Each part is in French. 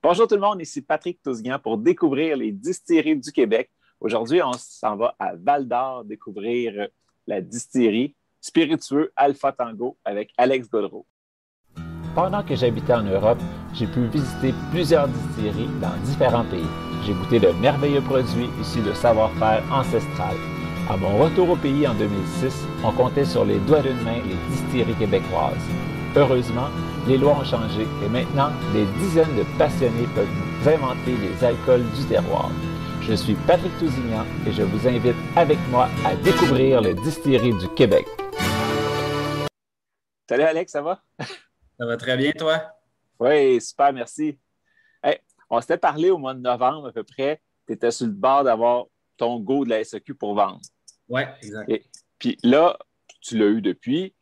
Bonjour tout le monde, ici Patrick Tousignan pour découvrir les distilleries du Québec. Aujourd'hui, on s'en va à Val-d'Or découvrir la distillerie Spiritueux Alpha Tango avec Alex Godreau. Pendant que j'habitais en Europe, j'ai pu visiter plusieurs distilleries dans différents pays. J'ai goûté de merveilleux produits issus de savoir-faire ancestral. À mon retour au pays en 2006, on comptait sur les doigts d'une main les distilleries québécoises. Heureusement, les lois ont changé et maintenant, des dizaines de passionnés peuvent vous inventer les alcools du terroir. Je suis Patrick Tousignan et je vous invite avec moi à découvrir les distilleries du Québec. Salut Alex, ça va? Ça va très bien, toi? Oui, super, merci. Hey, on s'était parlé au mois de novembre à peu près. Tu étais sur le bord d'avoir ton go de la SAQ pour vendre. Oui, exact. Et puis là, tu l'as eu depuis.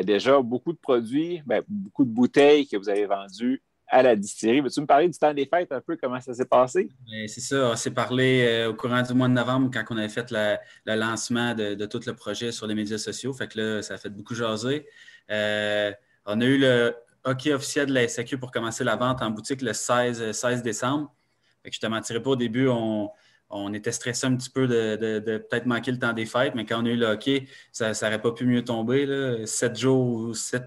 Déjà, beaucoup de produits, beaucoup de bouteilles que vous avez vendues à la distillerie. Veux-tu me parler du temps des fêtes un peu, comment ça s'est passé? C'est ça, on s'est parlé au courant du mois de novembre quand on avait fait le lancement de tout le projet sur les médias sociaux. Fait que là, ça a fait beaucoup jaser. On a eu le hockey officiel de la SAQ pour commencer la vente en boutique le 16 décembre. Fait que je ne te mentirais pas, au début, on était stressé un petit peu de peut-être manquer le temps des fêtes, mais quand on a eu le hockey, ça n'aurait pas pu mieux tomber, là, 7,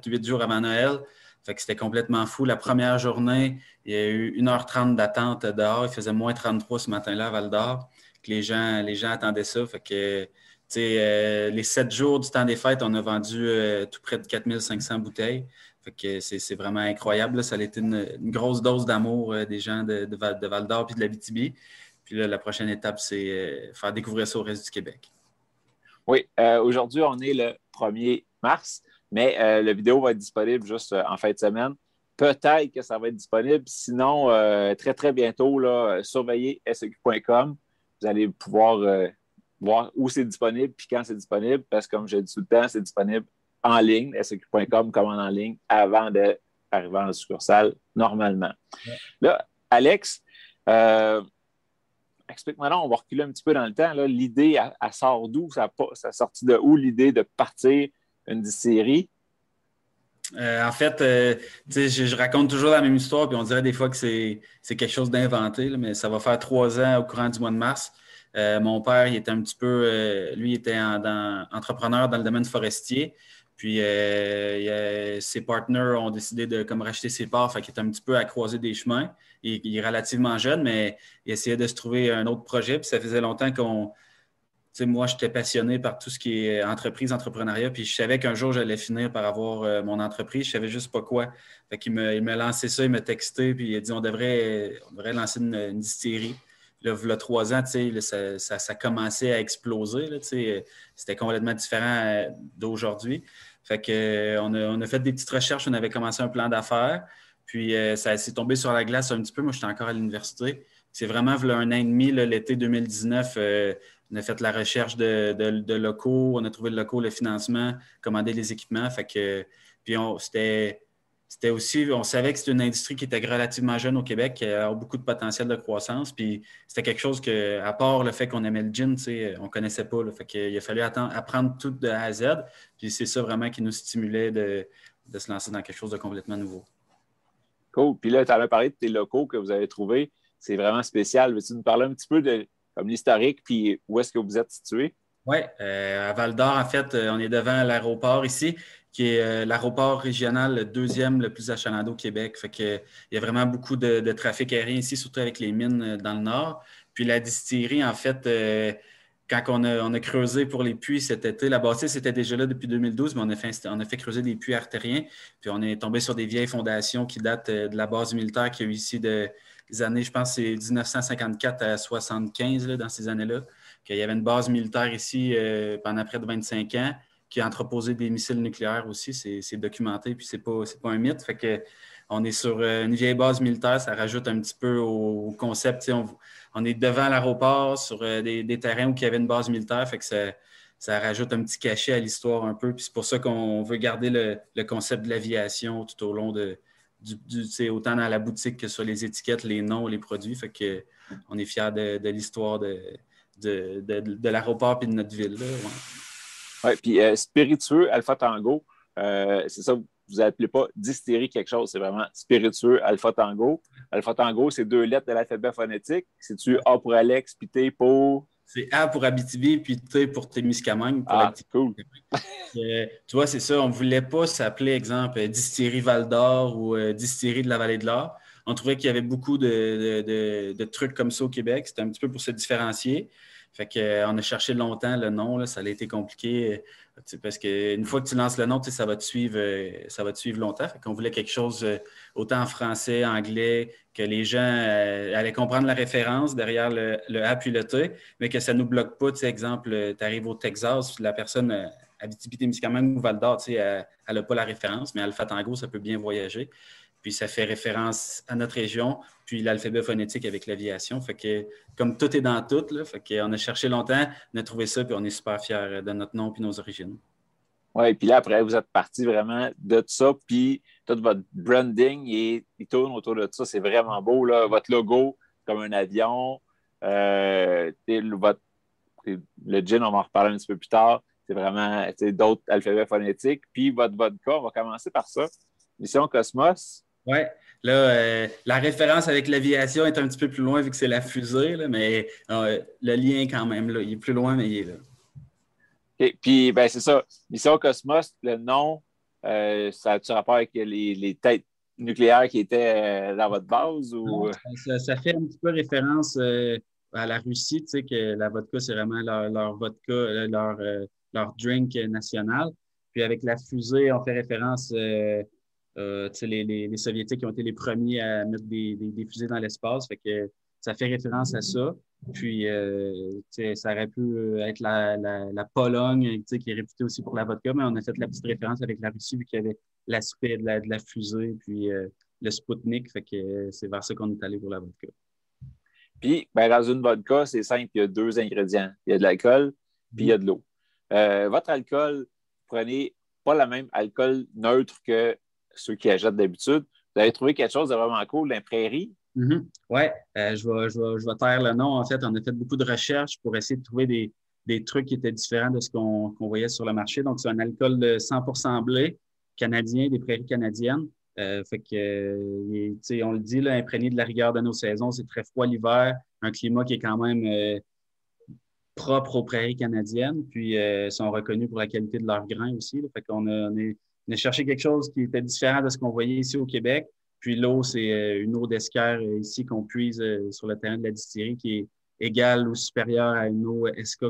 8 jours avant Noël. Fait que c'était complètement fou. La première journée, il y a eu 1h30 d'attente dehors. Il faisait moins 33 ce matin-là à Val-d'Or. Les gens attendaient ça. Fait que, les 7 jours du temps des fêtes, on a vendu tout près de 4500 bouteilles. Fait que c'est vraiment incroyable. Là. Ça a été une grosse dose d'amour des gens de Val-d'Or et de l'Abitibi. Puis là, la prochaine étape, c'est faire découvrir ça au reste du Québec. Oui, aujourd'hui, on est le 1er mars, mais la vidéo va être disponible juste en fin de semaine. Peut-être que ça va être disponible. Sinon, très, très bientôt, là, surveillez seq.com. Vous allez pouvoir voir où c'est disponible puis quand c'est disponible, parce que comme je dis tout le temps, c'est disponible en ligne, seq.com, commande en ligne, avant d'arriver en succursale normalement. Ouais. Là, Alex, explique-moi là, on va reculer un petit peu dans le temps. Là. L'idée, elle sort d'où? Ça a sorti de où l'idée de partir une distillerie? En fait, je raconte toujours la même histoire, puis on dirait des fois que c'est quelque chose d'inventé, là, mais ça va faire 3 ans au courant du mois de mars. Mon père, il était un petit peu, lui, il était entrepreneur dans le domaine forestier. Puis ses partenaires ont décidé de comme racheter ses parts, fait qu'il était un petit peu à croiser des chemins. Il est relativement jeune, mais il essayait de se trouver un autre projet. Puis ça faisait longtemps moi, j'étais passionné par tout ce qui est entreprise, entrepreneuriat, puis je savais qu'un jour, j'allais finir par avoir mon entreprise. Je savais juste pas quoi. Fait qu'il m'a lancé ça, il m'a texté, puis il a dit on devrait lancer une distillerie. Là, il y a 3 ans, ça commençait à exploser. Là, c'était complètement différent d'aujourd'hui. Fait que, on a fait des petites recherches, on avait commencé un plan d'affaires, puis ça s'est tombé sur la glace un petit peu. Moi, j'étais encore à l'université. C'est vraiment, il y a 1 an et demi, là, l'été 2019, on a fait la recherche de locaux, on a trouvé le locaux, le financement, commandé les équipements. Fait que, puis c'était aussi, on savait que c'était une industrie qui était relativement jeune au Québec, qui avait beaucoup de potentiel de croissance. Puis c'était quelque chose que, à part le fait qu'on aimait le gin, on ne connaissait pas. Là. Fait qu'il a fallu apprendre tout de A à Z. Puis c'est ça vraiment qui nous stimulait de se lancer dans quelque chose de complètement nouveau. Cool. Puis là, tu en as parlé de tes locaux que vous avez trouvés. C'est vraiment spécial. Veux-tu nous parler un petit peu de comme l'historique, puis où est-ce que vous êtes situé? Oui, à Val-d'Or, en fait, on est devant l'aéroport ici, qui est l'aéroport régional, le deuxième le plus achalandé au Québec. Fait que, il y a vraiment beaucoup de trafic aérien ici, surtout avec les mines dans le nord. Puis la distillerie, en fait, quand on a creusé pour les puits cet été, la bâtisse était déjà là depuis 2012, mais on a fait creuser des puits artériens. Puis on est tombé sur des vieilles fondations qui datent de la base militaire qu'il y a eu ici des années, je pense, c'est 1954 à 75, là, dans ces années-là, qu'il y avait une base militaire ici pendant près de 25 ans qui a entreposé des missiles nucléaires aussi. C'est documenté, puis c'est pas un mythe. Fait que on est sur une vieille base militaire, ça rajoute un petit peu au concept. On est devant l'aéroport, sur des terrains où il y avait une base militaire, fait que ça rajoute un petit cachet à l'histoire un peu. Puis c'est pour ça qu'on veut garder le concept de l'aviation tout au long autant dans la boutique que sur les étiquettes, les noms, les produits. Fait que on est fiers de l'histoire de l'aéroport et de notre ville. Là. Oui, puis Spiritueux Alpha Tango, c'est ça, vous vous n'appelez pas distillerie quelque chose, c'est vraiment spiritueux Alpha Tango. Alpha Tango, c'est 2 lettres de l'alphabet phonétique. C'est-tu A pour Alex, puis T pour... C'est A pour Abitibi, puis T pour Témiscamingue. Cool. Tu vois, c'est ça. On ne voulait pas s'appeler, exemple, Distillerie Val-d'Or ou Distillerie de la Vallée de l'Or. On trouvait qu'il y avait beaucoup de trucs comme ça au Québec. C'était un petit peu pour se différencier. Fait qu'on a cherché longtemps le nom. Là, ça a été compliqué parce qu'une fois que tu lances le nom, ça va te suivre longtemps. Fait qu'on voulait quelque chose autant en français, anglais, que les gens allaient comprendre la référence derrière le A puis le T, mais que ça ne nous bloque pas. Exemple, tu arrives au Texas, la personne Abitibi-Témiscamingue ou Val-d'Or, elle n'a pas la référence, mais Alpha Tango, ça peut bien voyager. Puis ça fait référence à notre région, puis l'alphabet phonétique avec l'aviation. Fait que comme tout est dans tout, là, fait qu'on a cherché longtemps, on a trouvé ça, puis on est super fiers de notre nom puis nos origines. Oui, puis là, après, vous êtes parti vraiment de ça, puis tout votre branding, il tourne autour de ça. C'est vraiment beau, là. Votre logo, comme un avion. Le gin, on va en reparler un petit peu plus tard. C'est vraiment d'autres alphabets phonétiques. Puis votre vodka, on va commencer par ça. Mission Cosmos. Oui, là, la référence avec l'aviation est un petit peu plus loin vu que c'est la fusée, là, mais le lien quand même, là, il est plus loin, mais il est là. Okay. Puis, ben, c'est ça. Mission Cosmos, le nom, ça a-tu rapport avec les têtes nucléaires qui étaient dans votre base? Ou... Non, ça fait un petit peu référence à la Russie, tu sais, que la vodka, c'est vraiment leur vodka, leur drink national. Puis avec la fusée, on fait référence... les Soviétiques ont été les premiers à mettre des fusées dans l'espace, fait que ça fait référence à ça. Puis, ça aurait pu être la Pologne, qui est réputée aussi pour la vodka, mais on a fait la petite référence avec la Russie, vu qu'il y avait l'aspect de la fusée, puis le Spoutnik, fait que c'est vers ça qu'on est allé pour la vodka. Puis, ben, dans une vodka, c'est simple, il y a 2 ingrédients. Il y a de l'alcool, puis il y a de l'eau. Votre alcool, prenez pas le même alcool neutre que ceux qui achètent d'habitude. Vous avez trouvé quelque chose de vraiment cool, la prairie? Mm-hmm. Oui, je vais taire le nom. En fait, on a fait beaucoup de recherches pour essayer de trouver des trucs qui étaient différents de ce qu'on voyait sur le marché. Donc, c'est un alcool de 100% blé canadien, des prairies canadiennes. Fait que, on le dit, là, imprégné de la rigueur de nos saisons, c'est très froid l'hiver, un climat qui est quand même propre aux prairies canadiennes, puis sont reconnus pour la qualité de leurs grains aussi. Là. Fait qu'on on a cherché quelque chose qui était différent de ce qu'on voyait ici au Québec. Puis l'eau, c'est une eau d'esquerre ici qu'on puise sur le terrain de la distillerie qui est égale ou supérieure à une eau SK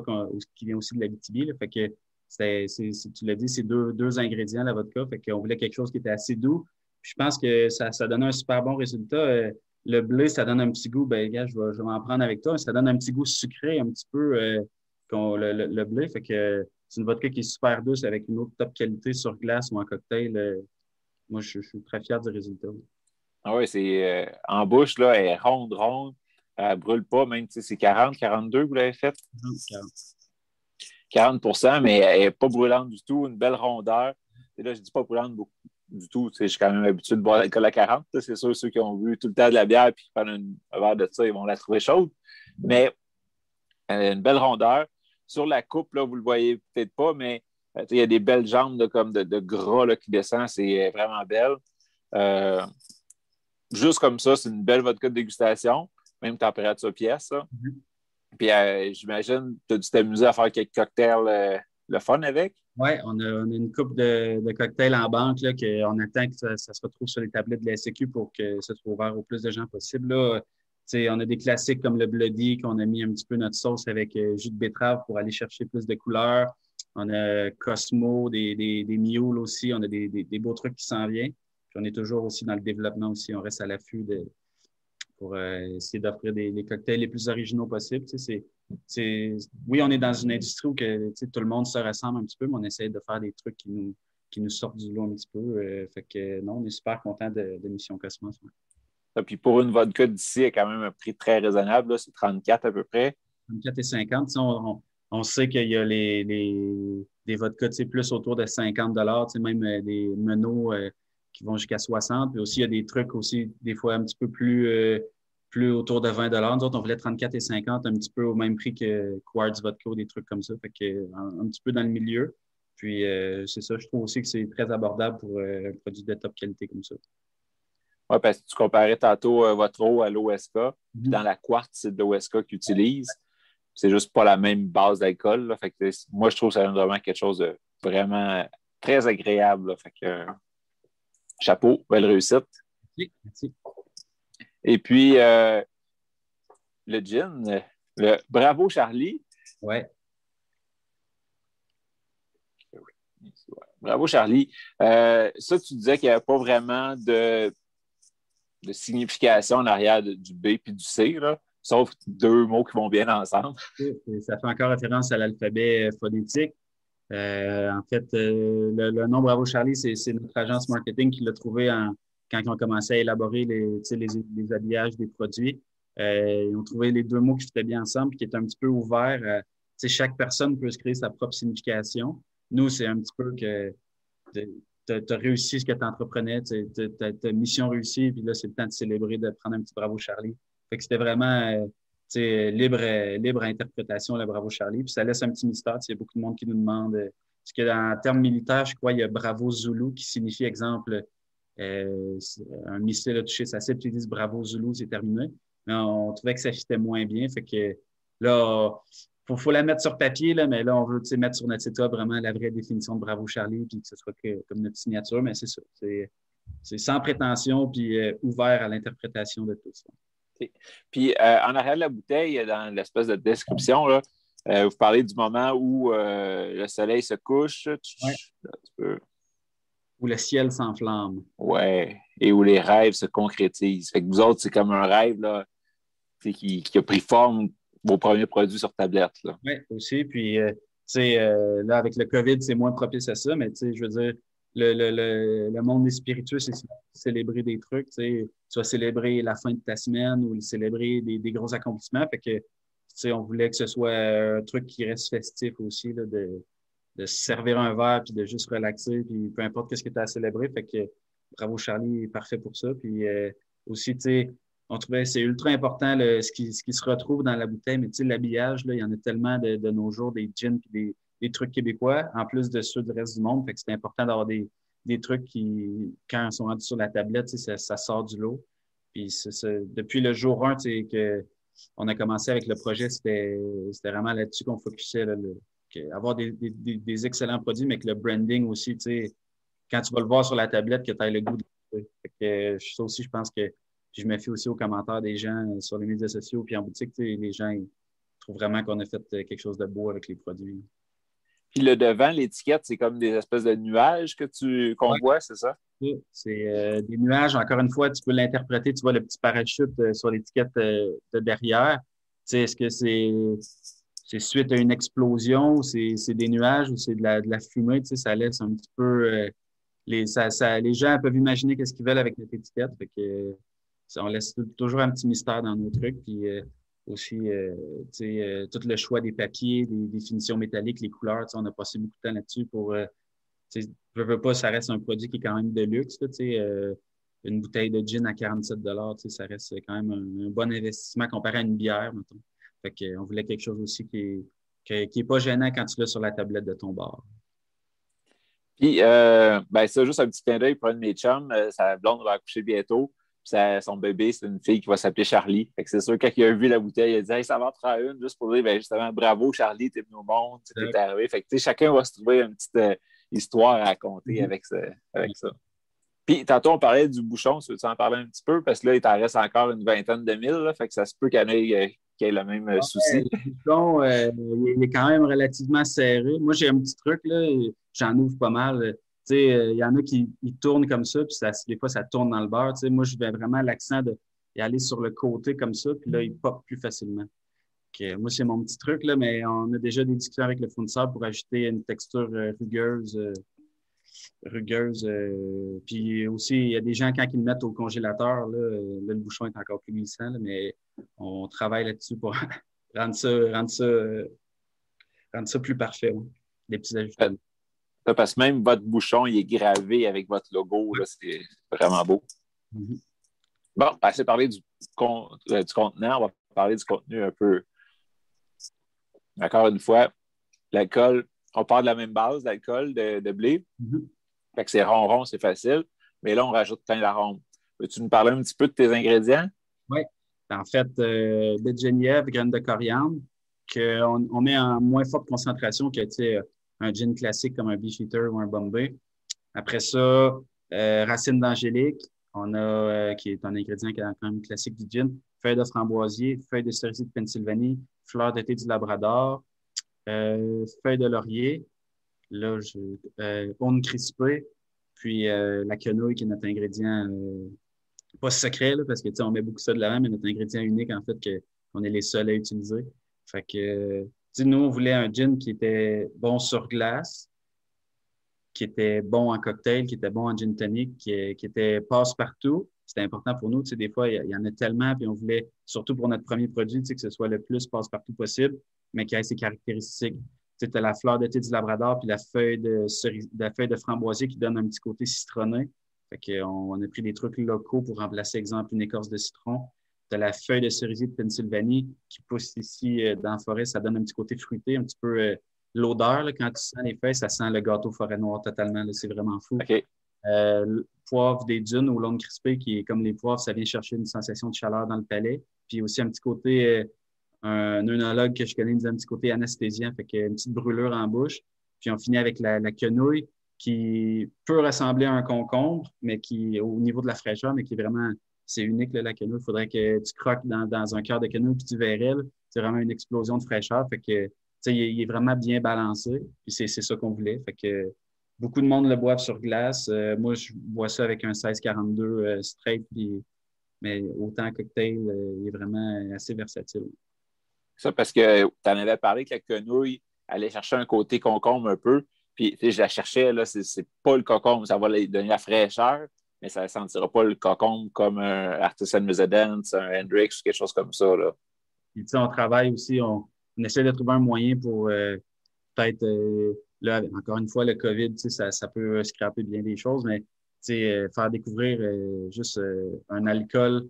qui vient aussi de l'Abitibi. Fait que tu l'as dit, c'est deux ingrédients, la vodka. Fait qu'on voulait quelque chose qui était assez doux. Puis je pense que ça donnait un super bon résultat. Le blé, ça donne un petit goût. Ben, gars, je vais m'en prendre avec toi. Ça donne un petit goût sucré, un petit peu le blé. Fait que c'est une vodka qui est super douce avec une autre top qualité sur glace ou en cocktail. Moi, je suis très fier du résultat. Ah oui, c'est en bouche, là, elle est ronde. Elle ne brûle pas, même si c'est 40, 42 que vous l'avez fait. 40%, mais elle n'est pas brûlante du tout, une belle rondeur. Et là, je ne dis pas brûlante beaucoup du tout. Je suis quand même habitué de boire l'alcool à 40. Là. C'est sûr, ceux qui ont bu tout le temps de la bière et qui prennent un verre de ça, ils vont la trouver chaude. Mais une belle rondeur. Sur la coupe, là, vous ne le voyez peut-être pas, mais il y a des belles jambes de gras là, qui descendent. C'est vraiment belle. Juste comme ça, c'est une belle vodka de dégustation, même température pièce. Mm-hmm. Puis j'imagine que tu as dû t'amuser à faire quelques cocktails le fun avec. Oui, on a une coupe de cocktails en banque là, qu'on attend que ça se retrouve sur les tablettes de la SQ pour que ça soit ouvert au plus de gens possible. Là. On a des classiques comme le Bloody, qu'on a mis un petit peu notre sauce avec jus de betterave pour aller chercher plus de couleurs. On a Cosmo, des mules aussi. On a des beaux trucs qui s'en viennent. Puis on est toujours aussi dans le développement aussi. On reste à l'affût pour essayer d'offrir des cocktails les plus originaux possibles. Oui, on est dans une industrie où tout le monde se ressemble un petit peu, mais on essaie de faire des trucs qui nous sortent du lot un petit peu. Fait que non, on est super content de Mission Cosmos. Ouais. Puis pour une vodka d'ici, elle a quand même un prix très raisonnable. Là, c'est 34 à peu près. 34,50. On sait qu'il y a des vodkas plus autour de 50 $, même des menots qui vont jusqu'à 60. Puis aussi, il y a des trucs aussi, des fois, un petit peu plus autour de 20 $. Nous autres, on voulait 34,50, un petit peu au même prix que Quartz Vodka, des trucs comme ça. Fait que un petit peu dans le milieu. Puis, c'est ça, je trouve aussi que c'est très abordable pour un produit de top qualité comme ça. Oui, parce que tu comparais tantôt votre eau à l'OSK. Puis dans la quartz, c'est de l'OSK qu'ils utilisent. C'est juste pas la même base d'alcool. Là. Fait que, moi, je trouve que ça donne vraiment quelque chose de vraiment très agréable. Là. Fait que, chapeau, belle réussite. Merci. Et puis, le gin, le Bravo Charlie. Ouais. Bravo Charlie. Ça, tu disais qu'il n'y avait pas vraiment de signification en arrière du B puis du C, là, sauf deux mots qui vont bien ensemble. Ça fait encore référence à l'alphabet phonétique. En fait, le nom Bravo Charlie, c'est notre agence marketing qui l'a trouvé quand ils ont commencé à élaborer les habillages des produits. Ils ont trouvé les deux mots qui fitaient bien ensemble, qui est un petit peu ouvert. Chaque personne peut se créer sa propre signification. Nous, c'est un petit peu que tu as réussi ce que tu entreprenais, ta mission réussie, puis là, c'est le temps de célébrer, de prendre un petit Bravo Charlie. Fait que c'était vraiment libre interprétation, le Bravo Charlie. Puis ça laisse un petit mystère. Il y a beaucoup de monde qui nous demande. Parce qu'en termes militaires, je crois, il y a Bravo Zulu qui signifie, exemple, un missile a touché sa cible, puis ils disent Bravo Zulu, c'est terminé. Mais on trouvait que ça fitait moins bien. Fait que là, faut la mettre sur papier, là, mais là, on veut mettre sur notre site web vraiment la vraie définition de Bravo Charlie, puis que ce soit comme notre signature. Mais c'est ça. C'est sans prétention, puis ouvert à l'interprétation de tout ça. Puis, en arrière de la bouteille, dans l'espèce de description, là, vous parlez du moment où le soleil se couche. Où le ciel s'enflamme. Oui, et où les rêves se concrétisent. Fait que vous autres, c'est comme un rêve là, qui a pris forme, vos premiers produits sur tablette. Oui, aussi. Puis, là, avec le COVID, c'est moins propice à ça, mais je veux dire, le monde des spiritueux, c'est célébrer des trucs. Tu vas célébrer la fin de ta semaine ou célébrer des gros accomplissements. Fait que, on voulait que ce soit un truc qui reste festif aussi, là, de se servir un verre puis de juste relaxer, puis peu importe ce que tu as à célébrer. Fait que Bravo Charlie est parfait pour ça. Puis aussi, on trouvait que c'est ultra important ce qui se retrouve dans la bouteille, mais l'habillage, là, il y en a tellement de nos jours, des jeans puis des trucs québécois, en plus de ceux du reste du monde. Fait que c'est important d'avoir des trucs qui, quand ils sont rendus sur la tablette, ça sort du lot. Puis depuis le jour 1, que on a commencé avec le projet, c'était vraiment là-dessus qu'on focusait, là, avoir des excellents produits, mais que le branding aussi, quand tu vas le voir sur la tablette, que tu aies le goût de fait que ça aussi, je pense que je me fie aussi aux commentaires des gens sur les médias sociaux puis en boutique, les gens ils trouvent vraiment qu'on a fait quelque chose de beau avec les produits. Puis le devant, l'étiquette, c'est comme des espèces de nuages qu'on voit, c'est ça? C'est des nuages. Encore une fois, tu peux l'interpréter. Tu vois le petit parachute sur l'étiquette de derrière. Est-ce que c'est suite à une explosion ou c'est des nuages ou c'est de la fumée? Ça laisse un petit peu... les gens peuvent imaginer qu'est-ce qu'ils veulent avec notre étiquette. Fait que, on laisse toujours un petit mystère dans nos trucs. Puis aussi, tout le choix des papiers, des finitions métalliques, les couleurs. On a passé beaucoup de temps là-dessus pour... je veux pas, ça reste un produit qui est quand même de luxe. Là, une bouteille de gin à 47 $, ça reste quand même un bon investissement comparé à une bière, mettons. Fait qu'on voulait quelque chose aussi qui est pas gênant quand tu l'as sur la tablette de ton bar. Puis, ça, juste un petit clin d'œil pour un de mes chums. Sa blonde va accoucher bientôt. Puis son bébé, c'est une fille qui va s'appeler Charlie. Fait que c'est sûr, quand il a vu la bouteille, il a dit hey, ça va en prendre une, juste pour dire justement, bravo Charlie, t'es venu au monde, t'es arrivé. Fait que chacun va se trouver une petite histoire à raconter avec ça. Puis, tantôt, on parlait du bouchon. Tu veux en parler un petit peu? Parce que là, il t'en reste encore une vingtaine de mille. Là, fait que ça se peut qu'il y en ait qui ait le même souci. Le bouchon, il est quand même relativement serré. Moi, j'ai un petit truc, là, j'en ouvre pas mal. Il y en a qui tournent comme ça, puis des fois, ça tourne dans le beurre. Moi, je vais vraiment l'accent d'y aller sur le côté comme ça, puis là, il pop plus facilement. Moi, c'est mon petit truc, là, mais on a déjà des discussions avec le fournisseur pour ajouter une texture rugueuse. Puis aussi, il y a des gens, quand ils le mettent au congélateur, là, le bouchon est encore plus glissant, là, mais on travaille là-dessus pour rendre ça plus parfait. Hein. Des petits ajustements. Parce que même votre bouchon, il est gravé avec votre logo. Là, c'est vraiment beau. Mm-hmm. Bon, assez parlé du contenant. On va parler du contenu un peu. Encore une fois, l'alcool, on part de la même base d'alcool, de blé. Mhm. Fait que c'est rond, c'est facile. Mais là, on rajoute plein d'arômes. Peux-tu nous parler un petit peu de tes ingrédients? Oui. En fait, baie de genièvre, graines de coriandre, qu'on met en moins forte concentration que un gin classique comme un Beefeater ou un Bombay. Après ça, racine d'angélique, qui est un ingrédient quand même classique du gin, feuilles de framboisier, feuilles de cerisier de Pennsylvanie, fleurs de thé du Labrador, feuilles de laurier, là, aune crispée, puis la quenouille qui est notre ingrédient pas secret, là, parce que on met beaucoup ça de l'avant, mais notre ingrédient unique, en fait, qu'on est les seuls à utiliser. Fait que, nous, on voulait un gin qui était bon sur glace, qui était bon en cocktail, qui était bon en gin tonic, qui était passe-partout. C'était important pour nous. Des fois, il y en a tellement, puis on voulait, surtout pour notre premier produit, que ce soit le plus passe-partout possible, mais qui ait ses caractéristiques. Tu as la fleur de thé du Labrador, puis la feuille de framboisier qui donne un petit côté citronné. Fait qu'on a pris des trucs locaux pour remplacer, exemple, une écorce de citron. Tu as la feuille de cerisier de Pennsylvanie qui pousse ici dans la forêt. Ça donne un petit côté fruité, un petit peu l'odeur. Là, quand tu sens les feuilles, ça sent le gâteau forêt noire totalement. Là, c'est vraiment fou. OK. Le poivre des dunes ou l'onde crispée, qui est comme les poivres, ça vient chercher une sensation de chaleur dans le palais. Puis aussi un petit côté, un œnologue que je connais, il disait un petit côté anesthésiant, fait qu'une petite brûlure en bouche. Puis on finit avec la quenouille qui peut ressembler à un concombre, mais qui, au niveau de la fraîcheur, mais qui est vraiment, c'est unique, là, la quenouille. Il faudrait que tu croques dans un cœur de quenouille puis tu verrais, là, c'est vraiment une explosion de fraîcheur. Fait que, il est vraiment bien balancé. Puis c'est ça qu'on voulait. Fait que beaucoup de monde le boivent sur glace. Moi, je bois ça avec un 1642 straight, mais autant cocktail, il est vraiment assez versatile. Ça, parce que tu en avais parlé que la quenouille allait chercher un côté concombre un peu. Puis, je la cherchais, là, c'est pas le concombre, ça va lui donner la fraîcheur, mais ça ne sentira pas le concombre comme un Artisan Residence, un Hendrix ou quelque chose comme ça, là. Puis, on travaille aussi, on essaie de trouver un moyen pour peut-être, là, encore une fois, le COVID, ça peut scraper bien des choses, mais faire découvrir juste un alcool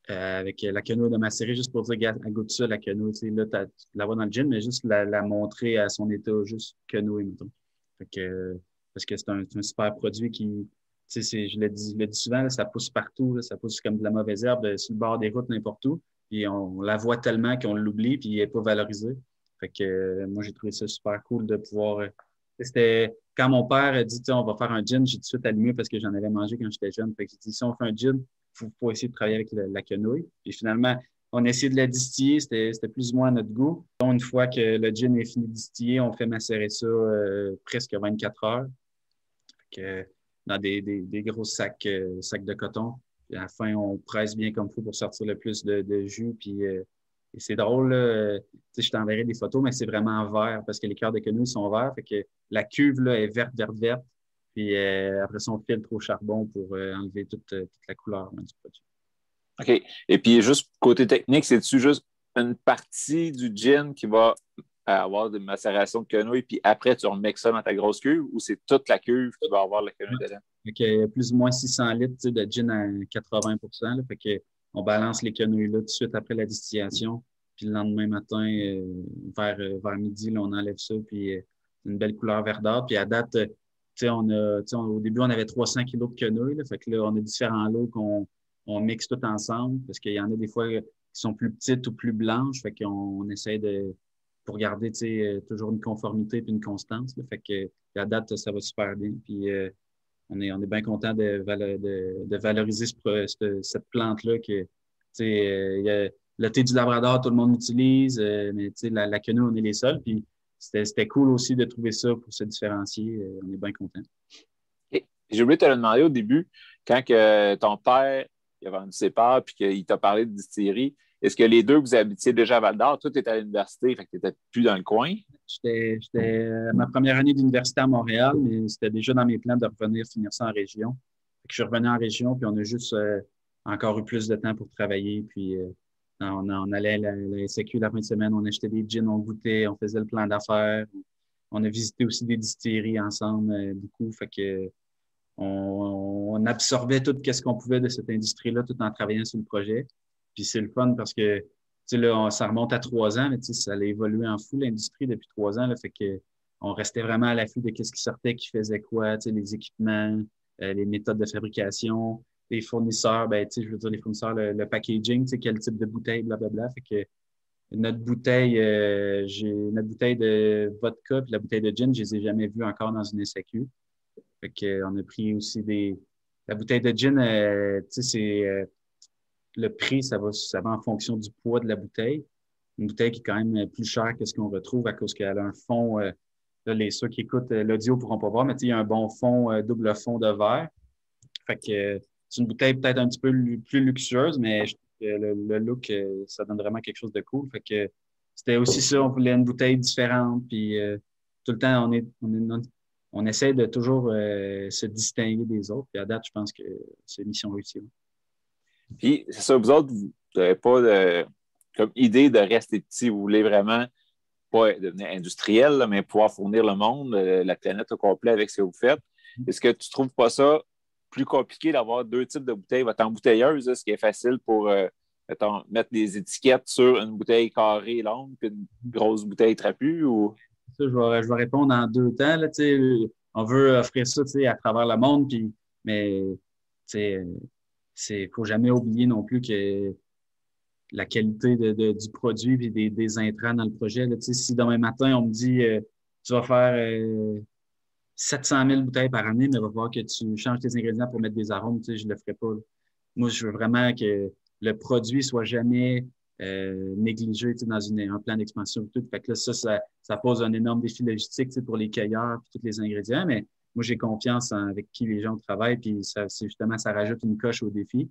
avec la quenouille de macéré, juste pour dire, elle goûte ça, la quenouille. Là, tu la vois dans le gin, mais juste la montrer à son état, juste quenouille, mettons. Fait que, parce que c'est un super produit qui, je le dis souvent, là, ça pousse partout, là, ça pousse comme de la mauvaise herbe sur le bord des routes, n'importe où. Puis on la voit tellement qu'on l'oublie, puis il n'est pas valorisé. Fait que moi, j'ai trouvé ça super cool de pouvoir. C'était quand mon père a dit, on va faire un gin, j'ai tout de suite allumé parce que j'en avais mangé quand j'étais jeune. Fait que j'ai dit, si on fait un gin, faut essayer de travailler avec la quenouille. Puis finalement, on a essayé de la distiller, c'était plus ou moins à notre goût. Donc, une fois que le gin est fini de distiller, on fait macérer ça presque 24 heures. Fait que, dans des gros sacs de coton. Puis à la fin, on presse bien comme il faut pour sortir le plus de jus. Puis et c'est drôle, là, je t'enverrai des photos, mais c'est vraiment vert parce que les cœurs de quenouille sont verts. Fait que la cuve là, est verte, verte, verte. Puis après ça, on filtre au charbon pour enlever toute la couleur du produit. OK. Et puis, juste côté technique, c'est-tu juste une partie du gin qui va avoir des macérations de quenouille, puis après, tu remixes ça dans ta grosse cuve, ou c'est toute la cuve qui va avoir la quenouille dedans? Fait plus ou moins 600 litres de gin à 80 là, fait que on balance les quenouilles là tout de suite après la distillation. Puis le lendemain matin, vers midi, là, on enlève ça, puis une belle couleur verdâtre. Puis à date, au début, on avait 300 kilos de quenouilles. Là, fait que là, on a différents lots qu'on mixe tout ensemble parce qu'il y en a des fois qui sont plus petites ou plus blanches. Fait qu'on essaie pour garder toujours une conformité et une constance. Là, fait que à date, ça va super bien. Puis on est bien content de valoriser cette plante-là que il y a le thé du Labrador, tout le monde l'utilise, mais la quenouille, on est les seuls. Puis c'était cool aussi de trouver ça pour se différencier. On est bien content. J'ai oublié de te le demander au début, quand que ton père il a vendu ses parts puis qu'il t'a parlé de distillerie, est-ce que les deux, vous habitiez déjà à Val-d'Or? Toi, tu étais à l'université, fait que tu n'étais plus dans le coin? J'étais à ma première année d'université à Montréal, mais c'était déjà dans mes plans de revenir finir ça en région. Fait que je suis revenu en région, puis on a juste encore eu plus de temps pour travailler. Puis on allait à la SAQ la fin de semaine, on achetait des gins, on goûtait, on faisait le plan d'affaires. On a visité aussi des distilleries ensemble, beaucoup. Fait que on absorbait tout ce qu'on pouvait de cette industrie-là tout en travaillant sur le projet. Puis c'est le fun parce que là, ça remonte à 3 ans, mais ça a évolué en fou, l'industrie, depuis 3 ans. Là, fait que on restait vraiment à l'affût de qu'est-ce qui sortait, qui faisait quoi, les équipements, les méthodes de fabrication, les fournisseurs, je veux dire, les fournisseurs, le packaging, quel type de bouteille, blablabla. Fait que notre bouteille de vodka puis la bouteille de gin, je les ai jamais vues encore dans une SAQ. Fait que, on a pris aussi la bouteille de gin, le prix, ça va en fonction du poids de la bouteille. Une bouteille qui est quand même plus chère que ce qu'on retrouve à cause qu'elle a un fond, là, ceux qui écoutent l'audio pourront pas voir, mais il y a un bon fond, double fond de verre. Fait que c'est une bouteille peut-être un petit peu plus luxueuse, mais je trouve que le look, ça donne vraiment quelque chose de cool. Fait que c'était aussi ça, on voulait une bouteille différente, puis tout le temps, on essaie de toujours se distinguer des autres. Puis à date, je pense que c'est mission réussie. Puis, c'est ça, vous autres, vous n'avez pas comme idée de rester petit. Vous voulez vraiment pas devenir industriel, là, mais pouvoir fournir le monde, la planète au complet avec ce que vous faites. Est-ce que tu ne trouves pas ça plus compliqué d'avoir deux types de bouteilles? Votre embouteilleuse, ce qui est facile pour mettre des étiquettes sur une bouteille carrée longue puis une grosse bouteille trapue? Ou... Ça, je vais répondre en deux temps. Là, on veut offrir ça à travers le monde, mais faut jamais oublier non plus que la qualité du produit et des intrants dans le projet. Là, si demain matin, on me dit tu vas faire 700 000 bouteilles par année, mais il va falloir que tu changes tes ingrédients pour mettre des arômes, je ne le ferai pas. Là. Moi, je veux vraiment que le produit soit jamais négligé dans un plan d'expansion. Tout. Fait que là, ça pose un énorme défi logistique pour les cueilleurs et tous les ingrédients, mais moi, j'ai confiance avec qui les gens travaillent, puis ça rajoute une coche au défi.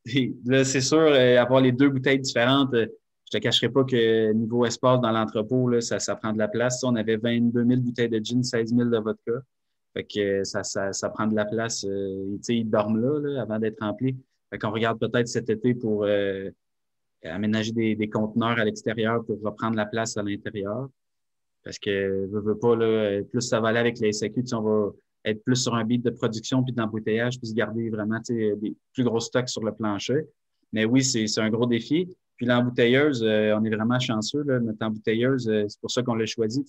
Puis là, c'est sûr, avoir les deux bouteilles différentes, je te cacherai pas que niveau espace dans l'entrepôt, là, ça prend de la place. On avait 22 000 bouteilles de gin, 16 000 de vodka. Fait que ça prend de la place. Ils dorment là avant d'être remplis. Fait qu'on regarde peut-être cet été pour aménager des conteneurs à l'extérieur pour reprendre la place à l'intérieur. Parce que, veux pas, là, plus ça va aller avec les SAQ, on va être plus sur un beat de production puis d'embouteillage, puis se garder vraiment des plus gros stocks sur le plancher. Mais oui, c'est un gros défi. Puis l'embouteilleuse, on est vraiment chanceux. Là, notre embouteilleuse, c'est pour ça qu'on l'a choisi.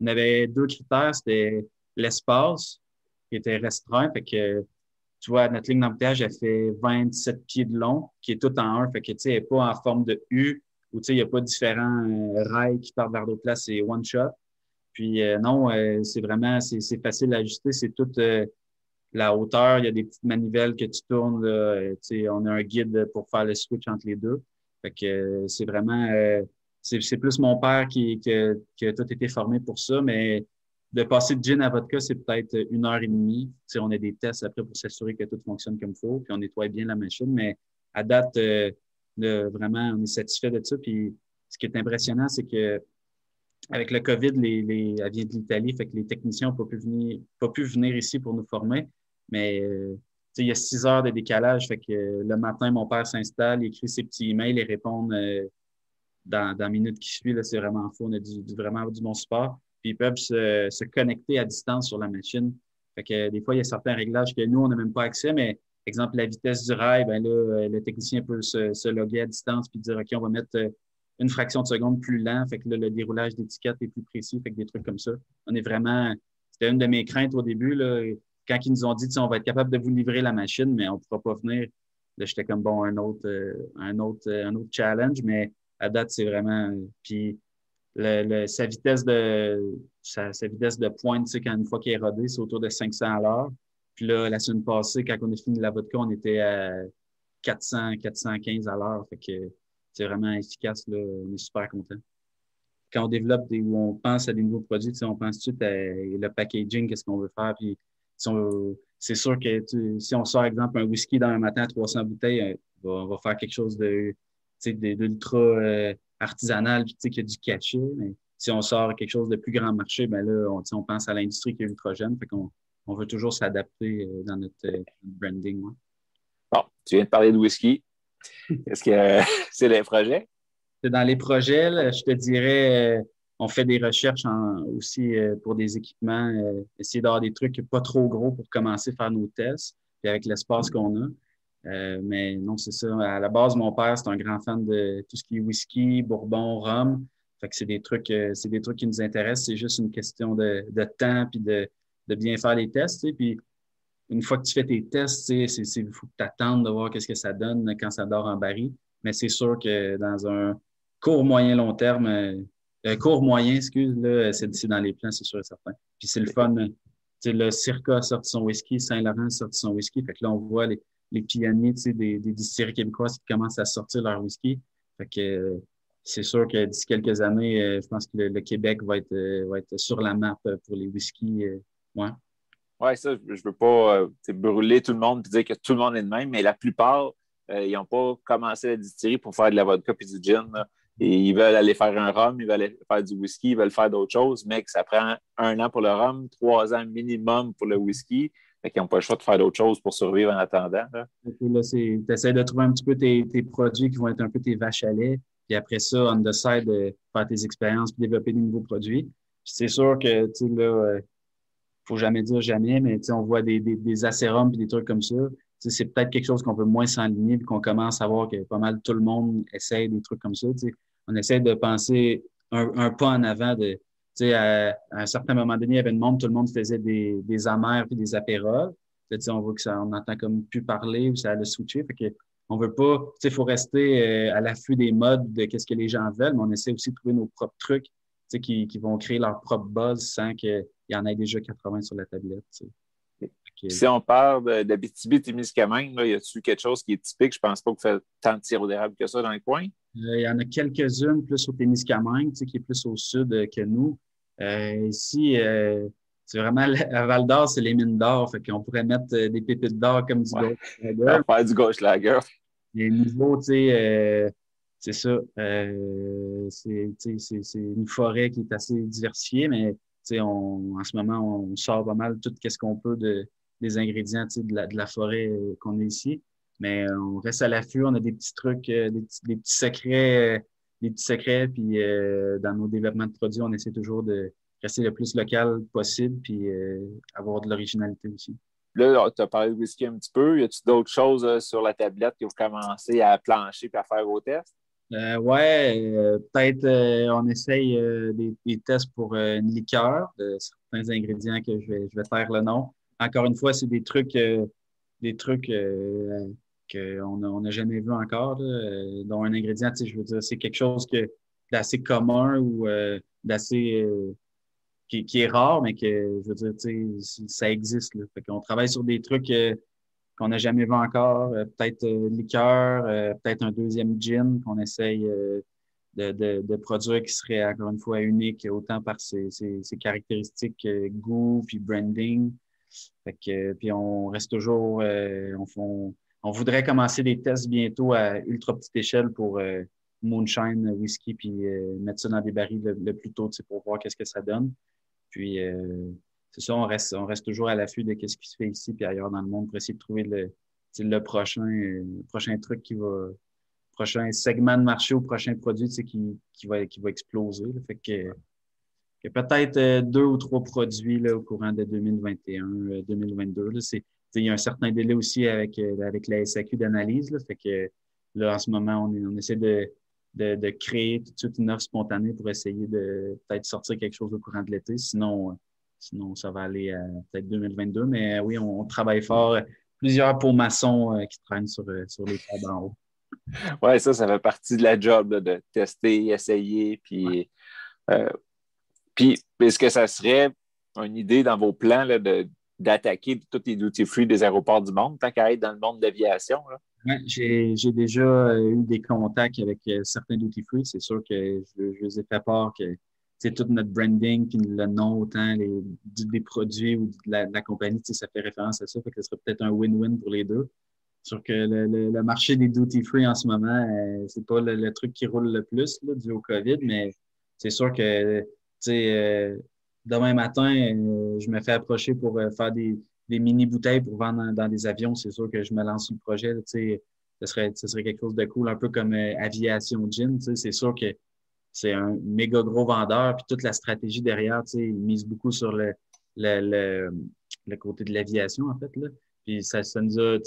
On avait deux critères, c'était l'espace qui était restreint. Fait que, tu vois, notre ligne d'embouteillage, elle fait 27 pieds de long, qui est tout en un. Fait que, elle n'est pas en forme de U, où il n'y a pas différents rails qui partent vers d'autres places, c'est one shot. Puis non, c'est vraiment, c'est facile à ajuster, c'est toute la hauteur, il y a des petites manivelles que tu tournes, là, on a un guide pour faire le switch entre les deux. Fait que c'est vraiment, c'est plus mon père qui a tout été formé pour ça, mais de passer de gin à vodka, c'est peut-être 1 heure et demie. On a des tests après pour s'assurer que tout fonctionne comme il faut, puis on nettoie bien la machine, mais à date, vraiment, on est satisfait de ça. Puis ce qui est impressionnant, c'est que avec le COVID, elle vient de l'Italie, fait que les techniciens n'ont pas pu venir ici pour nous former. Mais il y a 6 heures de décalage, fait que le matin, mon père s'installe, il écrit ses petits emails, il répond dans la minute qui suit. Là, c'est vraiment fou, on a vraiment du bon support. Puis ils peuvent se connecter à distance sur la machine. Fait que des fois, il y a certains réglages que nous, on n'a même pas accès, mais exemple, la vitesse du rail, ben là, le technicien peut se loguer à distance puis dire OK, on va mettre une fraction de seconde plus lent. Fait que là, le déroulage d'étiquette est plus précis. Fait que des trucs comme ça. C'était une de mes craintes au début, là, quand ils nous ont dit, on va être capable de vous livrer la machine, mais on ne pourra pas venir. Là, j'étais comme bon, un autre challenge, mais à date, c'est vraiment. Puis sa vitesse de pointe, quand une fois qu'il est rodé, c'est autour de 500 à l'heure. Puis là, la semaine passée, quand on a fini la vodka, on était à 415 à l'heure. Fait que c'est vraiment efficace, là. On est super content. Quand on développe où on pense à des nouveaux produits, on pense tout de suite à le packaging, qu'est-ce qu'on veut faire. Puis c'est sûr que si on sort, exemple, un whisky dans un matin à 300 bouteilles, on va faire quelque chose d'ultra artisanal, puis qui a du cachet. Mais si on sort quelque chose de plus grand marché, ben là, on pense à l'industrie qui est ultra jeune. Fait qu'on veut toujours s'adapter dans notre branding. Ouais. Bon, tu viens de parler de whisky. Est-ce que c'est les projets? Dans les projets, là, je te dirais, on fait des recherches aussi pour des équipements, essayer d'avoir des trucs pas trop gros pour commencer à faire nos tests, puis avec l'espace qu'on a. Mais non, c'est ça. À la base, mon père, c'est un grand fan de tout ce qui est whisky, bourbon, rhum. Fait que c'est des trucs qui nous intéressent. C'est juste une question de temps puis de bien faire les tests, tu sais. Puis une fois que tu fais tes tests, tu sais, il faut que tu attendes de voir qu'est-ce que ça donne quand ça dort en baril. Mais c'est sûr que dans un court, moyen, long terme, court, moyen, excuse, là, c'est dans les plans, c'est sûr et certain. Puis c'est le fun. Tu sais, le Circa a sorti son whisky, Saint-Laurent a sorti son whisky. Fait que là, on voit les pionniers, tu sais, des distilleries québécoises qui commencent à sortir leur whisky. Fait que c'est sûr que d'ici quelques années, je pense que le Québec va être sur la map pour les whiskies. Ouais. Oui, ça, je veux pas brûler tout le monde et dire que tout le monde est de même, mais la plupart, ils n'ont pas commencé la distillerie pour faire de la vodka et du gin, là. Et ils veulent aller faire un rhum, ils veulent aller faire du whisky, ils veulent faire d'autres choses, mais que ça prend 1 an pour le rhum, 3 ans minimum pour le whisky. Fait qu'ils n'ont pas le choix de faire d'autres choses pour survivre en attendant, là. Là, tu essaies de trouver un petit peu tes produits qui vont être un peu tes vaches à lait. Puis après ça, on the side, faire tes expériences puis développer des nouveaux produits. Puis c'est sûr que, tu sais, là, faut jamais dire jamais, mais tu sais, on voit des acérums puis des trucs comme ça. Tu sais, c'est peut-être quelque chose qu'on veut moins s'enligner puis qu'on commence à voir que pas mal tout le monde essaie des trucs comme ça. Tu sais. On essaie de penser un pas en avant de, tu sais, à un certain moment donné, il y avait tout le monde faisait des amers puis des apérols. Là, tu sais, on voit que on entend comme plus parler ou ça a le switcher. Fait que on veut pas, tu sais, il faut rester à l'affût des modes de qu'est-ce que les gens veulent, mais on essaie aussi de trouver nos propres trucs, tu sais, qui vont créer leur propre buzz sans qu'il y en ait déjà 80 sur la tablette. Tu sais. Si on parle d'Abitibi-Témiscamingue, là, y a-t-il quelque chose qui est typique? Je pense pas que vous faites tant de sirop d'érable que ça dans le coin. Il y en a quelques-unes plus au Témiscamingue, tu sais, qui est plus au sud que nous. Ici, c'est vraiment à Val-d'Or, c'est les mines d'or. Fait qu'on pourrait mettre des pépites d'or comme du Ouais. Gauche. Faire du gauche lager. Les niveaux, tu sais, c'est ça. C'est une forêt qui est assez diversifiée, mais tu sais, en ce moment, on sort pas mal tout ce qu'on peut des ingrédients, tu sais, de la forêt qu'on a ici. Mais on reste à l'affût, on a des petits trucs, des petits secrets, puis dans nos développements de produits, on essaie toujours de rester le plus local possible, puis avoir de l'originalité aussi. Là, tu as parlé de whisky un petit peu. Y a-t-il d'autres choses sur la tablette que vous commencez à plancher et à faire vos tests? Peut-être on essaye des tests pour une liqueur de certains ingrédients que je vais taire le nom. Encore une fois, c'est des trucs qu'on n'a jamais vu encore, là, dont un ingrédient, tu sais, je veux dire, c'est quelque chose d'assez commun ou d'assez qui est rare, mais que je veux dire, tu sais, ça existe. Là. Fait qu'on travaille sur des trucs qu'on n'a jamais vu encore, peut-être liqueur, peut-être un deuxième gin qu'on essaye de produire qui serait encore une fois unique, autant par ses caractéristiques goût puis branding. Fait que puis on reste toujours on voudrait commencer des tests bientôt à ultra petite échelle pour moonshine, whisky, puis mettre ça dans des barils le plus tôt, pour voir qu'est-ce que ça donne. Puis c'est ça, on reste toujours à l'affût de ce qui se fait ici puis ailleurs dans le monde pour essayer de trouver le prochain truc prochain segment de marché ou prochain produit, qui va exploser. Là. Fait que peut-être 2 ou 3 produits là, au courant de 2021, 2022. Là, il y a un certain délai aussi avec la SAQ d'analyse. Là, fait que là, en ce moment, on essaie de créer tout de suite une offre spontanée pour essayer de peut-être sortir quelque chose au courant de l'été. Sinon, ça va aller à peut-être 2022. Mais oui, on travaille fort. Plusieurs pots maçons qui traînent sur les tables en haut. Oui, ça fait partie de la job là, de tester, essayer, puis est-ce que ça serait une idée dans vos plans là, d'attaquer tous les duty-free des aéroports du monde, tant qu'à être dans le monde de l'aviation? Ouais, j'ai déjà eu des contacts avec certains duty-free. C'est sûr que je les ai fait part que tout notre branding puis le nom, autant des produits ou de la compagnie, ça fait référence à ça. Fait que ce serait peut-être un win-win pour les deux. Sûr que le marché des duty-free en ce moment, c'est pas le truc qui roule le plus là, dû au COVID, mais c'est sûr que demain matin, je me fais approcher pour faire des mini-bouteilles pour vendre dans des avions. C'est sûr que je me lance sur le projet. Là, ce serait quelque chose de cool, un peu comme Aviation Gin. C'est sûr que c'est un méga gros vendeur, puis toute la stratégie derrière, il mise beaucoup sur le côté de l'aviation, en fait, là. Puis ça nous a,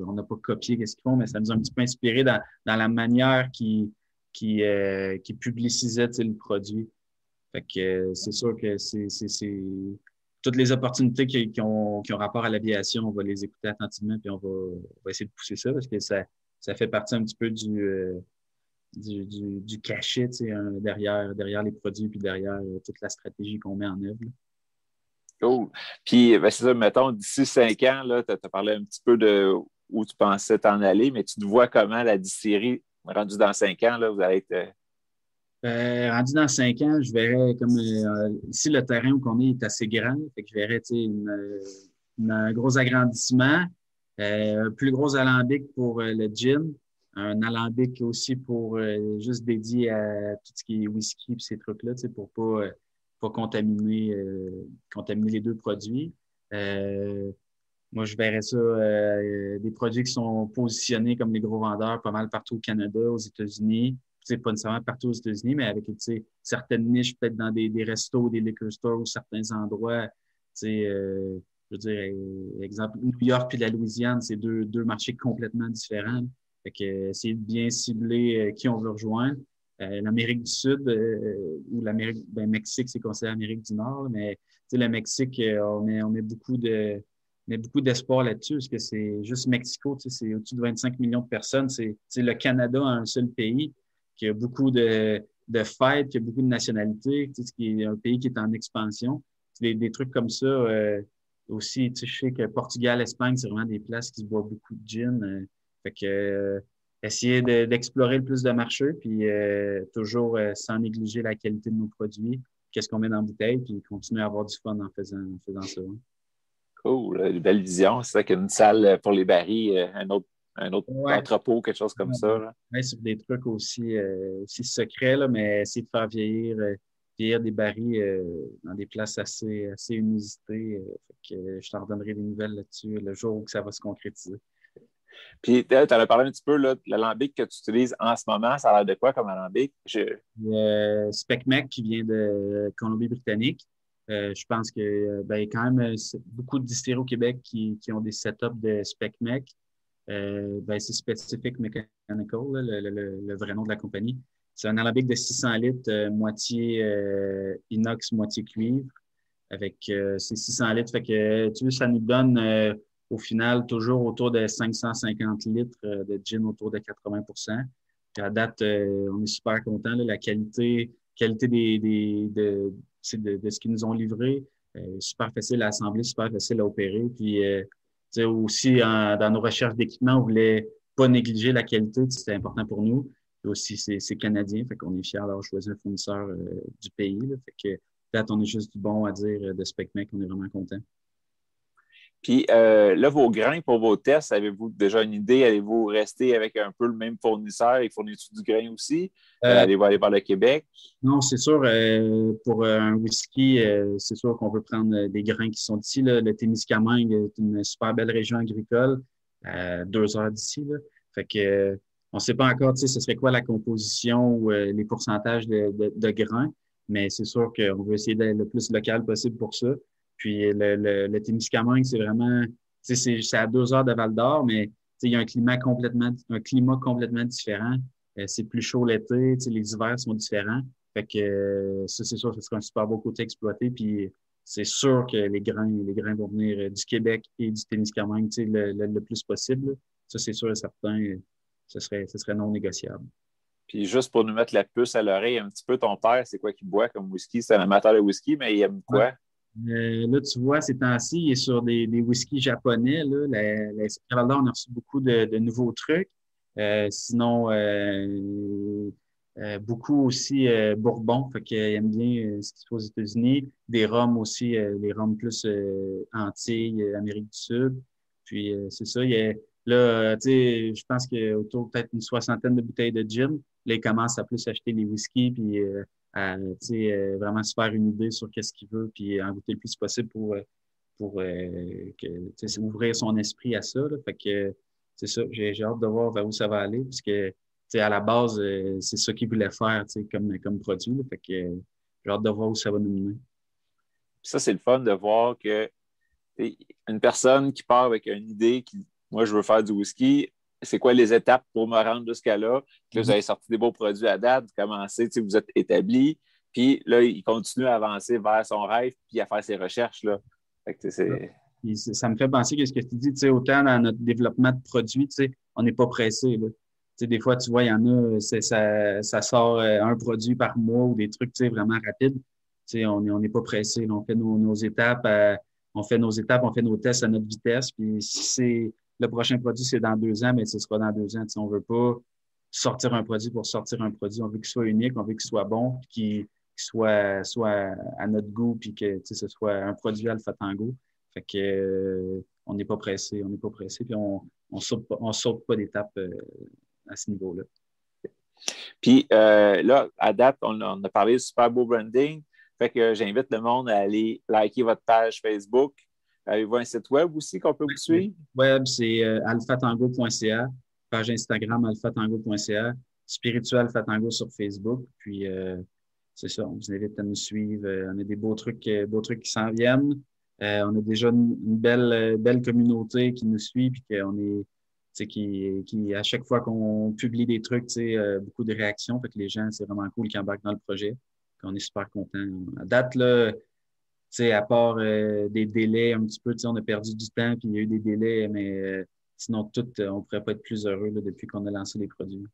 on n'a pas copié ce qu'ils font, mais ça nous a un petit peu inspiré dans la manière qu'ils qui publicisait le produit. Fait que c'est sûr que c'est toutes les opportunités qui ont rapport à l'aviation, on va les écouter attentivement puis on va essayer de pousser ça parce que ça fait partie un petit peu du cachet derrière les produits puis derrière toute la stratégie qu'on met en œuvre. Là. Cool. Puis, c'est ça, mettons, d'ici 5 ans, tu as parlé un petit peu de où tu pensais t'en aller, mais tu te vois comment la distillerie, rendue dans 5 ans, là, vous allez être... Rendu dans 5 ans, je verrais comme ici, le terrain où on est assez grand, fait que je verrais un gros agrandissement, un plus gros alambic pour le gin, un alambic aussi pour juste dédié à tout ce qui est whisky et ces trucs-là, pour pas contaminer les deux produits. Moi, je verrais ça, des produits qui sont positionnés comme les gros vendeurs pas mal partout au Canada, aux États-Unis. Pas nécessairement partout aux États-Unis, mais avec certaines niches, peut-être dans des restos, des liquor stores ou certains endroits. Je veux dire, exemple, New York puis la Louisiane, c'est deux marchés complètement différents. Fait que essayer de bien cibler qui on veut rejoindre. L'Amérique du Sud ou Mexique, c'est considéré Amérique du Nord, mais le Mexique, on met beaucoup d'espoir là-dessus, parce que c'est juste Mexico, c'est au-dessus de 25 millions de personnes. C'est le Canada, un seul pays, qui a beaucoup de fêtes, qui a beaucoup de nationalités, qui est un pays qui est en expansion. Des trucs comme ça. Aussi, je sais que Portugal, Espagne, c'est vraiment des places qui se boivent beaucoup de gin. Fait que essayer d'explorer le plus de marchés, puis toujours sans négliger la qualité de nos produits, qu'est-ce qu'on met dans la bouteille, puis continuer à avoir du fun en faisant ça. Cool, une belle vision. C'est ça qu'une salle pour les barils, un autre entrepôt, quelque chose comme ça. Oui, sur des trucs aussi secrets, là, mais essayer de faire vieillir des barils dans des places assez inusitées. Fait que je t'en redonnerai des nouvelles là-dessus le jour où ça va se concrétiser. Puis, tu en as parlé un petit peu là, de l'alambic que tu utilises en ce moment. Ça a l'air de quoi comme alambic? Spec-Mec qui vient de Colombie-Britannique. Je pense que il y a quand même beaucoup de distilleries au Québec qui ont des setups de Spec-Mec. C'est Specific Mechanical, là, le vrai nom de la compagnie. C'est un alambic de 600 litres, moitié inox, moitié cuivre. Avec ces 600 litres, fait que ça nous donne au final toujours autour de 550 litres de gin, autour de 80%. Puis à date, on est super contents. La qualité de ce qu'ils nous ont livré, super facile à assembler, super facile à opérer. Puis aussi, dans nos recherches d'équipement, on voulait pas négliger la qualité, c'était important pour nous. Puis aussi, c'est canadien, fait qu'on est fiers d'avoir choisi un fournisseur du pays. Là, fait que peut-être on est juste du bon à dire de Spec-Mec, on est vraiment contents. Puis là, vos grains pour vos tests, avez-vous déjà une idée? Allez-vous rester avec un peu le même fournisseur? Il fournit-tu du grain aussi? Allez-vous aller vers le Québec? Non, c'est sûr. Pour un whisky, c'est sûr qu'on veut prendre des grains qui sont d'ici. Là. Le Témiscamingue est une super belle région agricole, 2 heures d'ici. Là. Fait que on ne sait pas encore, ce serait quoi la composition ou les pourcentages de grains, mais c'est sûr qu'on veut essayer d'être le plus local possible pour ça. Puis le Témiscamingue, c'est vraiment, c'est à 2 heures de Val-d'Or, mais il y a un climat complètement différent. C'est plus chaud l'été, les hivers sont différents. Fait que ça, c'est sûr, ce sera un super beau côté exploité. Puis c'est sûr que les grains vont venir du Québec et du Témiscamingue le plus possible. Ça, c'est sûr et certain, ce serait non négociable. Puis juste pour nous mettre la puce à l'oreille un petit peu, ton père, c'est quoi qu'il boit comme whisky? C'est un amateur de whisky, mais il aime quoi? Là, tu vois, ces temps-ci, il est sur des whiskies japonais. Là. Val-d'Or, on a reçu beaucoup de nouveaux trucs. Sinon, beaucoup aussi Bourbon, fait qu'il aime bien ce qui se fait aux États-Unis. Des rhums aussi, les rhums plus Antilles, Amérique du Sud. Puis c'est ça, là, je pense qu'il y a autour peut-être une 60aine de bouteilles de gin. Là, il commence à plus acheter les whiskies, puis à vraiment se faire une idée sur qu'est-ce qu'il veut, puis en goûter le plus possible pour ouvrir son esprit à ça. Là. Fait que c'est ça, j'ai hâte de voir vers où ça va aller, puisque à la base, c'est ça qu'il voulait faire comme produit. Là. Fait que j'ai hâte de voir où ça va nous mener. Ça, c'est le fun de voir que une personne qui part avec une idée qui, moi, je veux faire du whisky, c'est quoi les étapes pour me rendre jusqu'à là. Puis là, vous Mhm. avez sorti des beaux produits à date, vous commencez, vous êtes établi. Puis là, il continue à avancer vers son rêve puis à faire ses recherches. Là. Fait que, Puis ça me fait penser que ce que tu dis, tu sais, autant dans notre développement de produits, tu sais, on n'est pas pressé, là. Tu sais, des fois, tu vois, il y en a, ça sort un produit par mois ou des trucs, tu sais, vraiment rapides. Tu sais, on n'est pas pressé, là. On fait nos étapes, on fait nos étapes, on fait nos tests à notre vitesse. Puis si c'est le prochain produit, c'est dans 2 ans, mais ce sera dans 2 ans. Tu sais, on veut pas sortir un produit pour sortir un produit. On veut qu'il soit unique, on veut qu'il soit bon, puis qu'il soit à notre goût, puis que, tu sais, ce soit un produit Alpha Tango. Fait que, on n'est pas pressé, puis on saute pas d'étape à ce niveau-là. Puis là, à date, on a parlé de super beau branding. Fait que j'invite le monde à aller liker votre page Facebook. Avez-vous un site web aussi qu'on peut vous suivre? Web, c'est alphatango.ca, page Instagram alphatango.ca, spirituel Alpha Tango sur Facebook. Puis c'est ça, on vous invite à nous suivre. On a des beaux trucs qui s'en viennent. On a déjà une belle communauté qui nous suit, puis qu'on est, tu sais, qui à chaque fois qu'on publie des trucs, tu sais, beaucoup de réactions. Fait que les gens, c'est vraiment cool qui embarquent dans le projet. Qu'on est super contents. À date, là, tu sais, à part des délais un petit peu, tu sais, on a perdu du temps, puis il y a eu des délais, mais sinon, tout, on pourrait pas être plus heureux là, depuis qu'on a lancé les produits.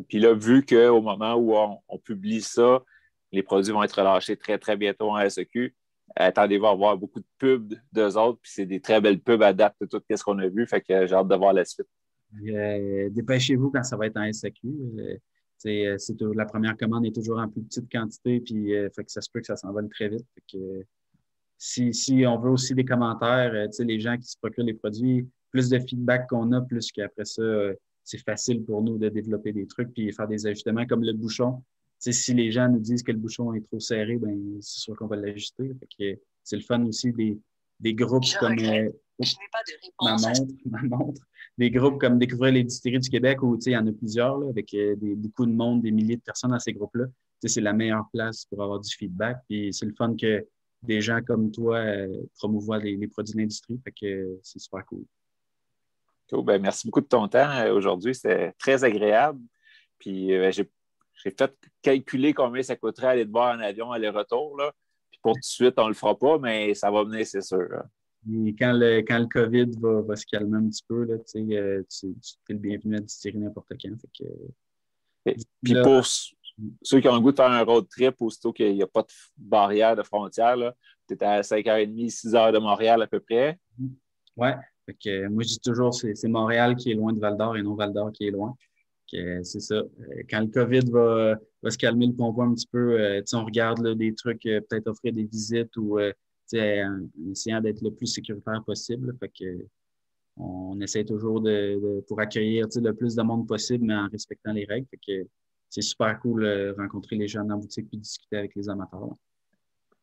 Puis là, vu qu'au moment où on publie ça, les produits vont être relâchés très, très bientôt en SEQ, attendez-vous à voir beaucoup de pubs d'eux autres, puis c'est des très belles pubs à date de tout ce qu'on a vu, fait que j'ai hâte de voir la suite. Dépêchez-vous quand ça va être en SAQ. La première commande est toujours en plus petite quantité, puis fait que ça se peut que ça s'envole très vite. Fait que, si on veut aussi des commentaires, les gens qui se procurent les produits, plus de feedback qu'on a, plus qu'après ça, c'est facile pour nous de développer des trucs puis faire des ajustements comme le bouchon. Si les gens nous disent que le bouchon est trop serré, ben c'est sûr qu'on va l'ajuster. Fait que c'est le fun aussi des groupes comme je n'ai pas de réponse ma montre. Des groupes comme Découvrir les distilleries du Québec où il y en a plusieurs là, avec beaucoup de monde, des milliers de personnes dans ces groupes-là. C'est la meilleure place pour avoir du feedback. Puis c'est le fun que des gens comme toi promouvoient les produits de l'industrie. Fait que c'est super cool. Cool. Ben, merci beaucoup de ton temps aujourd'hui. C'était très agréable. Puis j'ai fait calculer combien ça coûterait aller te voir en avion, aller-retour. Là. Puis pour tout de suite, on ne le fera pas, mais ça va venir, c'est sûr. Là. Et quand le COVID va se calmer un petit peu, là, tu es le bienvenu à distiller n'importe quand. Fait que, puis là, pour ceux qui ont le goût de faire un road trip, aussitôt qu'il n'y a pas de barrière de frontière, tu es à 5h30, 6h de Montréal à peu près. Oui. Fait que, moi, je dis toujours c'est Montréal qui est loin de Val-d'Or et non Val-d'Or qui est loin. C'est ça. Quand le COVID va se calmer le pompon un petit peu, on regarde là, des trucs, peut-être offrir des visites ou en essayant d'être le plus sécuritaire possible. Fait que, on essaie toujours pour accueillir le plus de monde possible, mais en respectant les règles. Fait que c'est super cool de rencontrer les gens dans la boutique et discuter avec les amateurs.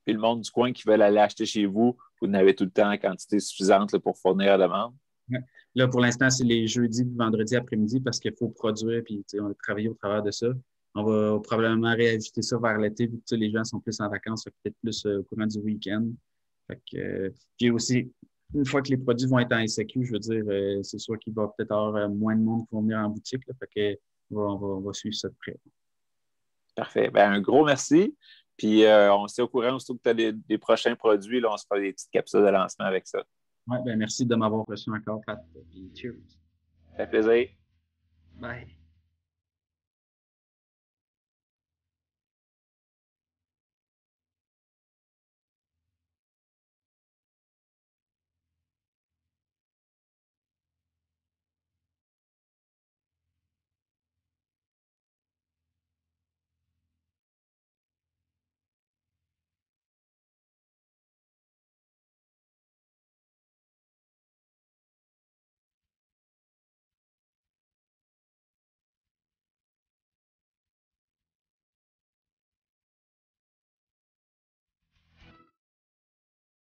Puis le monde du coin qui veut aller acheter chez vous, vous n'avez tout le temps en quantité suffisante là, pour fournir la demande. Ouais. Là, pour l'instant, c'est les jeudis, vendredis après-midi parce qu'il faut produire puis on a travaillé au travers de ça. On va probablement réajuster ça vers l'été vu que les gens sont plus en vacances, peut-être plus au courant du week-end. Fait que, puis aussi, une fois que les produits vont être en SAQ, je veux dire, c'est sûr qu'il va peut-être avoir moins de monde qui vont venir en boutique. Là, fait que, on va suivre ça de près. Parfait. Ben, un gros merci. Puis on s'est au courant aussi que tu as des prochains produits. Là, on se fait des petites capsules de lancement avec ça. Oui, ben merci de m'avoir reçu encore, Pat. Cheers. Ça fait plaisir. Bye.